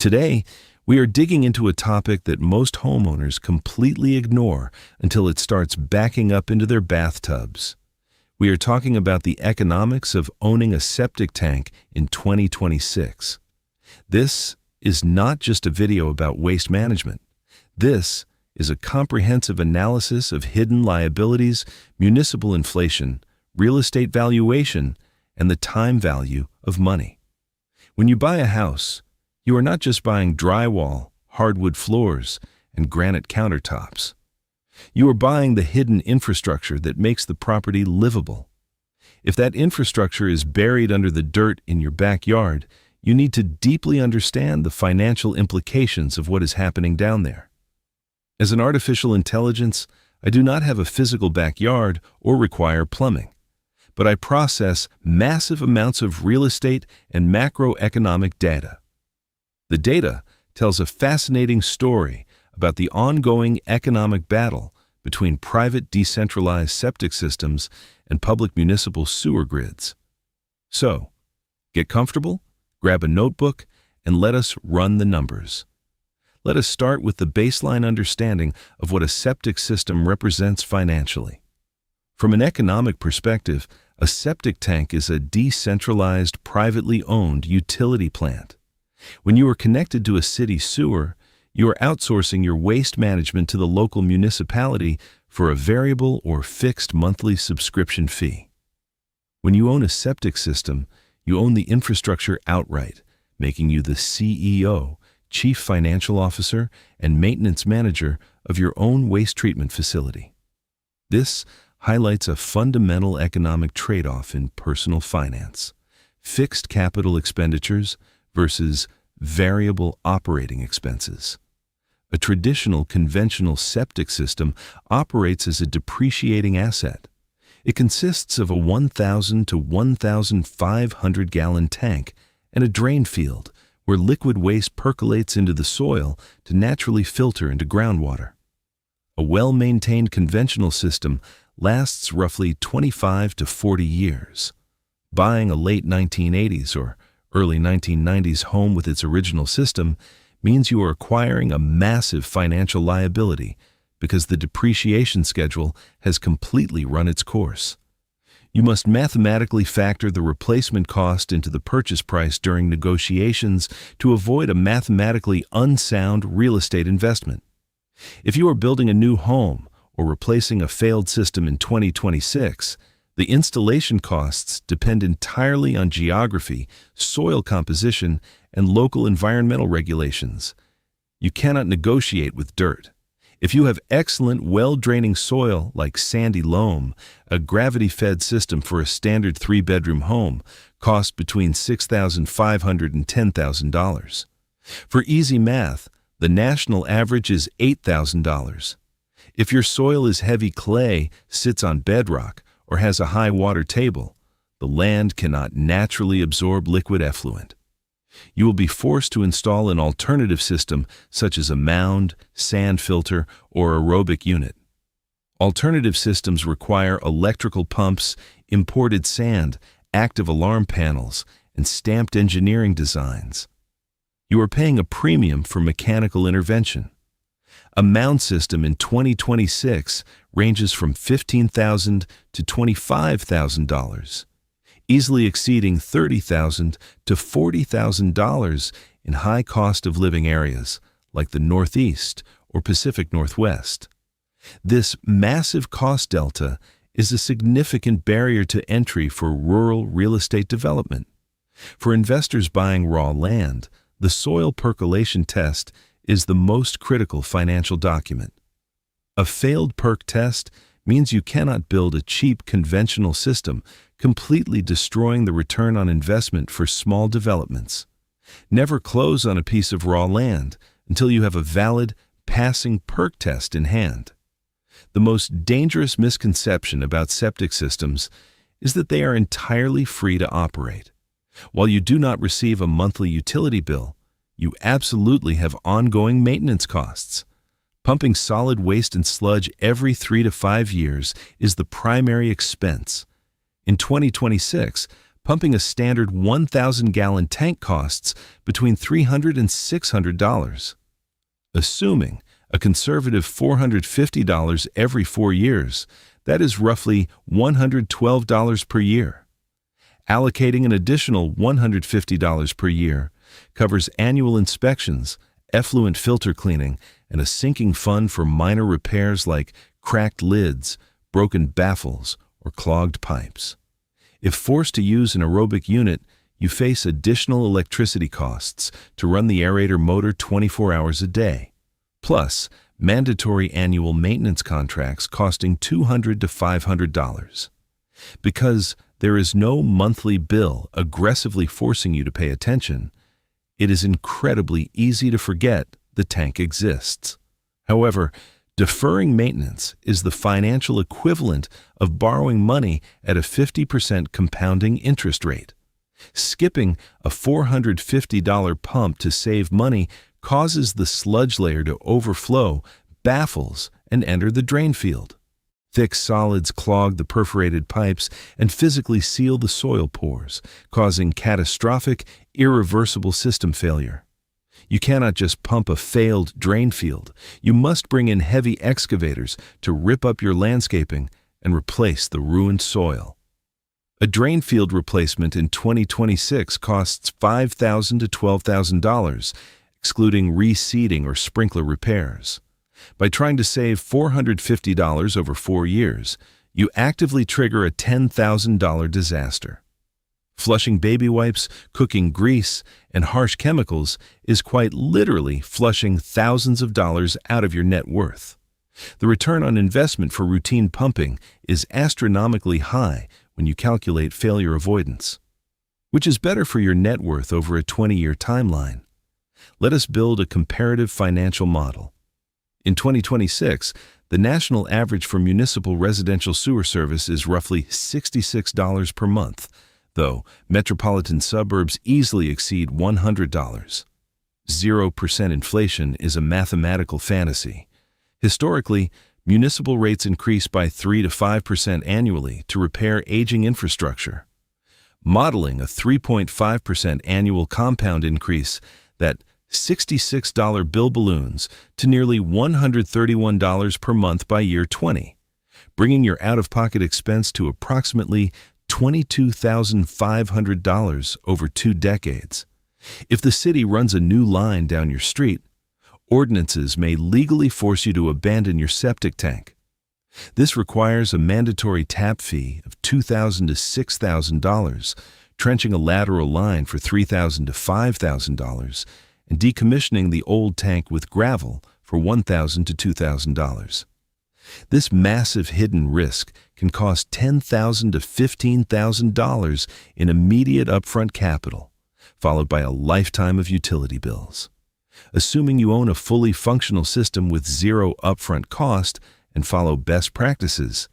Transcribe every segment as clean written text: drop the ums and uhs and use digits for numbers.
Today, we are digging into a topic that most homeowners completely ignore until it starts backing up into their bathtubs. We are talking about the economics of owning a septic tank in 2026. This is not just a video about waste management. This is a comprehensive analysis of hidden liabilities, municipal inflation, real estate valuation, and the time value of money. When you buy a house, you are not just buying drywall, hardwood floors, and granite countertops. You are buying the hidden infrastructure that makes the property livable. If that infrastructure is buried under the dirt in your backyard, you need to deeply understand the financial implications of what is happening down there. As an artificial intelligence, I do not have a physical backyard or require plumbing, but I process massive amounts of real estate and macroeconomic data. The data tells a fascinating story about the ongoing economic battle between private decentralized septic systems and public municipal sewer grids. So, get comfortable, grab a notebook, and let us run the numbers. Let us start with the baseline understanding of what a septic system represents financially. From an economic perspective, a septic tank is a decentralized, privately owned utility plant. When you are connected to a city sewer, you are outsourcing your waste management to the local municipality for a variable or fixed monthly subscription fee. When you own a septic system, you own the infrastructure outright, making you the CEO, Chief Financial Officer, and Maintenance Manager of your own waste treatment facility. This highlights a fundamental economic trade-off in personal finance: fixed capital expenditures versus variable operating expenses. A traditional conventional septic system operates as a depreciating asset. It consists of a 1,000 to 1,500 gallon tank and a drain field where liquid waste percolates into the soil to naturally filter into groundwater. A well-maintained conventional system lasts roughly 25 to 40 years. Buying a late 1980s or early 1990s home with its original system means you are acquiring a massive financial liability because the depreciation schedule has completely run its course. You must mathematically factor the replacement cost into the purchase price during negotiations to avoid a mathematically unsound real estate investment. If you are building a new home or replacing a failed system in 2026, the installation costs depend entirely on geography, soil composition, and local environmental regulations. You cannot negotiate with dirt. If you have excellent, well-draining soil like sandy loam, a gravity-fed system for a standard 3-bedroom home costs between $6,500 and $10,000. For easy math, the national average is $8,000. If your soil is heavy clay, sits on bedrock, or has a high water table, the land cannot naturally absorb liquid effluent. You will be forced to install an alternative system such as a mound, sand filter, or aerobic unit. Alternative systems require electrical pumps, imported sand, active alarm panels, and stamped engineering designs. You are paying a premium for mechanical intervention. A mound system in 2026 ranges from $15,000 to $25,000, easily exceeding $30,000 to $40,000 in high cost of living areas like the Northeast or Pacific Northwest. This massive cost delta is a significant barrier to entry for rural real estate development. For investors buying raw land, the soil percolation test is the most critical financial document. A failed perk test means you cannot build a cheap conventional system, completely destroying the return on investment for small developments. Never close on a piece of raw land until you have a valid, passing perk test in hand. The most dangerous misconception about septic systems is that they are entirely free to operate. While you do not receive a monthly utility bill, you absolutely have ongoing maintenance costs. Pumping solid waste and sludge every 3 to 5 years is the primary expense. In 2026, Pumping a standard 1,000-gallon tank costs between $300 and $600. Assuming a conservative $450 every 4 years, that is roughly $112 per year. Allocating an additional $150 per year covers annual inspections, effluent filter cleaning, and a sinking fund for minor repairs like cracked lids, broken baffles, or clogged pipes. If forced to use an aerobic unit, you face additional electricity costs to run the aerator motor 24 hours a day, plus mandatory annual maintenance contracts costing $200 to $500. Because there is no monthly bill aggressively forcing you to pay attention, it is incredibly easy to forget the tank exists. However, deferring maintenance is the financial equivalent of borrowing money at a 50% compounding interest rate. Skipping a $450 pump to save money causes the sludge layer to overflow, baffles, and enter the drain field. Thick solids clog the perforated pipes and physically seal the soil pores, causing catastrophic, irreversible system failure. You cannot just pump a failed drain field. You must bring in heavy excavators to rip up your landscaping and replace the ruined soil. A drain field replacement in 2026 costs $5,000 to $12,000, excluding reseeding or sprinkler repairs. By trying to save $450 over 4 years, you actively trigger a $10,000 disaster. Flushing baby wipes, cooking grease, and harsh chemicals is quite literally flushing thousands of dollars out of your net worth. The return on investment for routine pumping is astronomically high when you calculate failure avoidance. Which is better for your net worth over a 20-year timeline? Let us build a comparative financial model. In 2026, the national average for municipal residential sewer service is roughly $66 per month, though metropolitan suburbs easily exceed $100. 0% inflation is a mathematical fantasy. Historically, municipal rates increase by 3 to 5% annually to repair aging infrastructure. Modeling a 3.5% annual compound increase, that $66 bill balloons to nearly $131 per month by year 20, bringing your out-of-pocket expense to approximately $22,500 over 2 decades. If the city runs a new line down your street, ordinances may legally force you to abandon your septic tank. This requires a mandatory tap fee of $2,000 to $6,000, trenching a lateral line for $3,000 to $5,000, and decommissioning the old tank with gravel for $1,000 to $2,000. This massive hidden risk can cost $10,000 to $15,000 in immediate upfront capital, followed by a lifetime of utility bills. Assuming you own a fully functional system with zero upfront cost and follow best practices,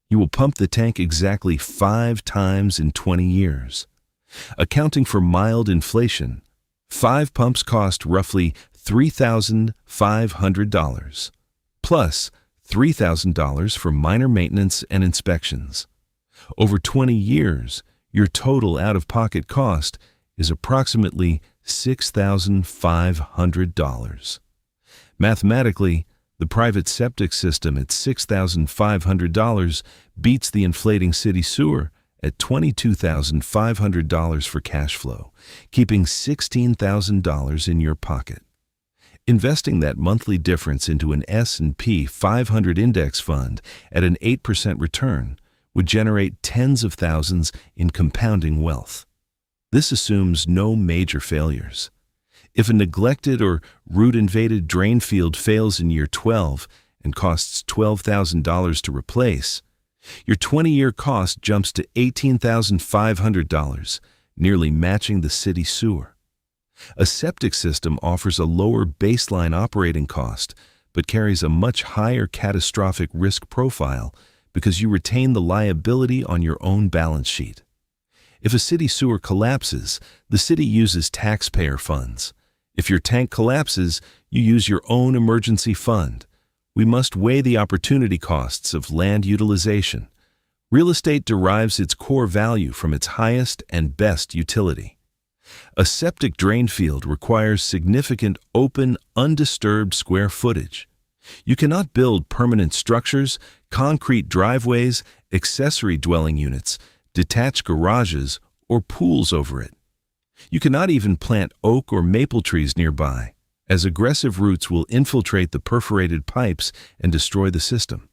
you will pump the tank exactly 5 times in 20 years. Accounting for mild inflation, 5 pumps cost roughly $3,500, plus $3,000 for minor maintenance and inspections. Over 20 years, your total out-of-pocket cost is approximately $6,500. Mathematically, the private septic system at $6,500 beats the inflating city sewer at $22,500 for cash flow, keeping $16,000 in your pocket. Investing that monthly difference into an S&P 500 index fund at an 8% return would generate tens of thousands in compounding wealth. This assumes no major failures. If a neglected or root-invaded drain field fails in year 12 and costs $12,000 to replace, your 20-year cost jumps to $18,500, nearly matching the city sewer. A septic system offers a lower baseline operating cost, but carries a much higher catastrophic risk profile because you retain the liability on your own balance sheet. If a city sewer collapses, the city uses taxpayer funds. If your tank collapses, you use your own emergency fund. We must weigh the opportunity costs of land utilization. Real estate derives its core value from its highest and best utility. A septic drain field requires significant open, undisturbed square footage. You cannot build permanent structures, concrete driveways, accessory dwelling units, detached garages, or pools over it. You cannot even plant oak or maple trees nearby, as aggressive roots will infiltrate the perforated pipes and destroy the system.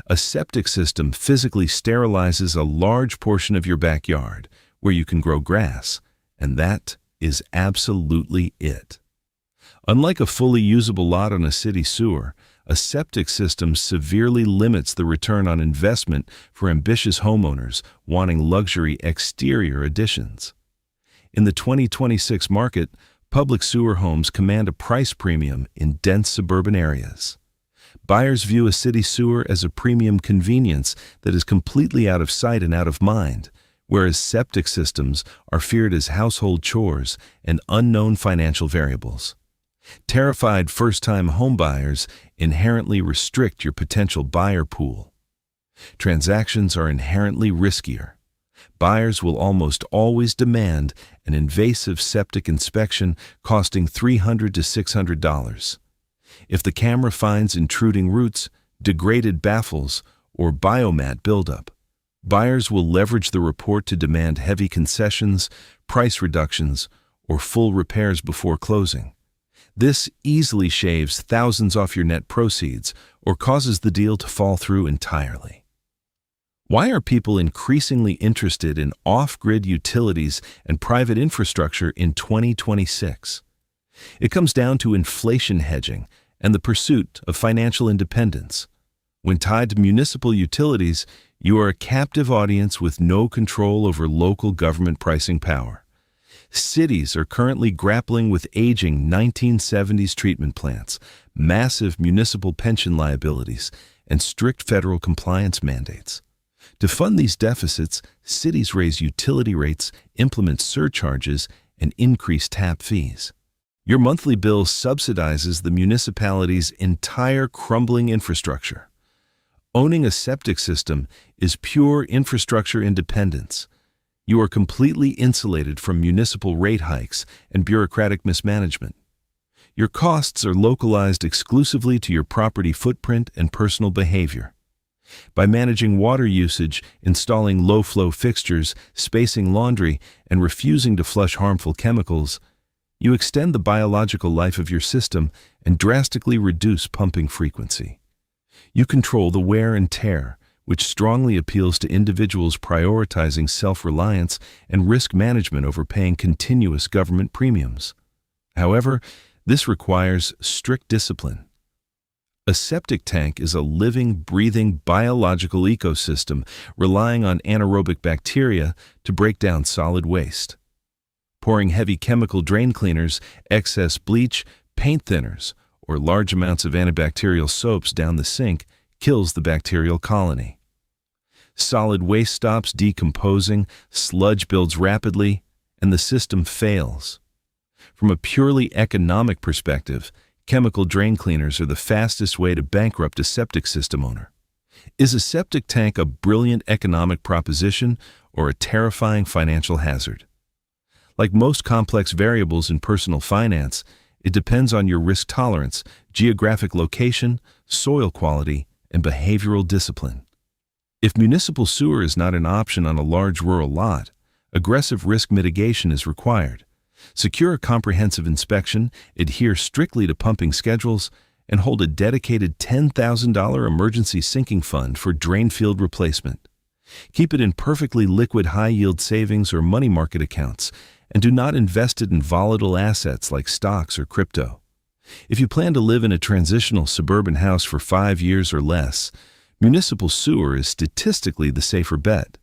A septic system physically sterilizes a large portion of your backyard where you can grow grass, and that is absolutely it. Unlike a fully usable lot on a city sewer, a septic system severely limits the return on investment for ambitious homeowners wanting luxury exterior additions. In the 2026 market, public sewer homes command a price premium in dense suburban areas. Buyers view a city sewer as a premium convenience that is completely out of sight and out of mind, whereas septic systems are feared as household chores and unknown financial variables. Terrified first-time homebuyers inherently restrict your potential buyer pool. Transactions are inherently riskier. Buyers will almost always demand an invasive septic inspection costing $300 to $600. If the camera finds intruding roots, degraded baffles, or biomat buildup, buyers will leverage the report to demand heavy concessions, price reductions, or full repairs before closing. This easily shaves thousands off your net proceeds or causes the deal to fall through entirely. Why are people increasingly interested in off-grid utilities and private infrastructure in 2026? It comes down to inflation hedging and the pursuit of financial independence. When tied to municipal utilities, you are a captive audience with no control over local government pricing power. Cities are currently grappling with aging 1970s treatment plants, massive municipal pension liabilities, and strict federal compliance mandates. To fund these deficits, cities raise utility rates, implement surcharges, and increase tap fees. Your monthly bill subsidizes the municipality's entire crumbling infrastructure. Owning a septic system is pure infrastructure independence. You are completely insulated from municipal rate hikes and bureaucratic mismanagement. Your costs are localized exclusively to your property footprint and personal behavior. By managing water usage, installing low-flow fixtures, spacing laundry, and refusing to flush harmful chemicals, you extend the biological life of your system and drastically reduce pumping frequency. You control the wear and tear, which strongly appeals to individuals prioritizing self-reliance and risk management over paying continuous government premiums. However, this requires strict discipline. A septic tank is a living, breathing, biological ecosystem relying on anaerobic bacteria to break down solid waste. Pouring heavy chemical drain cleaners, excess bleach, paint thinners, or large amounts of antibacterial soaps down the sink kills the bacterial colony. Solid waste stops decomposing, sludge builds rapidly, and the system fails. From a purely economic perspective, chemical drain cleaners are the fastest way to bankrupt a septic system owner. Is a septic tank a brilliant economic proposition or a terrifying financial hazard? Like most complex variables in personal finance, it depends on your risk tolerance, geographic location, soil quality, and behavioral discipline. If municipal sewer is not an option on a large rural lot, aggressive risk mitigation is required. Secure a comprehensive inspection, adhere strictly to pumping schedules, and hold a dedicated $10,000 emergency sinking fund for drain field replacement. Keep it in perfectly liquid high-yield savings or money market accounts, and do not invest it in volatile assets like stocks or crypto. If you plan to live in a transitional suburban house for 5 years or less, municipal sewer is statistically the safer bet.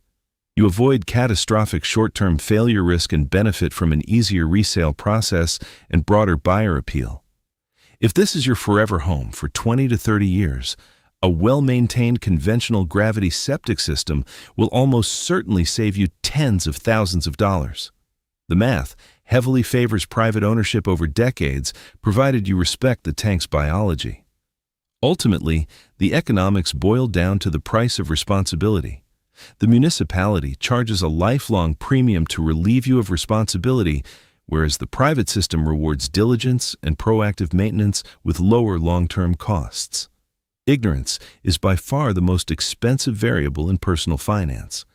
You avoid catastrophic short-term failure risk and benefit from an easier resale process and broader buyer appeal. If this is your forever home for 20 to 30 years, a well-maintained conventional gravity septic system will almost certainly save you tens of thousands of dollars. The math heavily favors private ownership over decades, provided you respect the tank's biology. Ultimately, the economics boil down to the price of responsibility. The municipality charges a lifelong premium to relieve you of responsibility, whereas the private system rewards diligence and proactive maintenance with lower long-term costs. Ignorance is by far the most expensive variable in personal finance.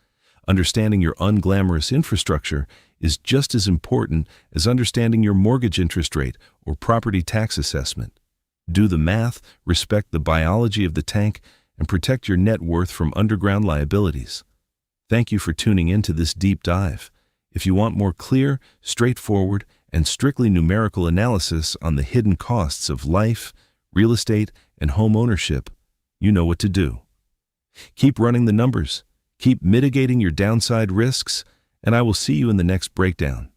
Understanding your unglamorous infrastructure is just as important as understanding your mortgage interest rate or property tax assessment. Do the math, respect the biology of the tank, and protect your net worth from underground liabilities. Thank you for tuning in to this deep dive. If you want more clear, straightforward, and strictly numerical analysis on the hidden costs of life, real estate, and home ownership, you know what to do. Keep running the numbers, keep mitigating your downside risks, and I will see you in the next breakdown.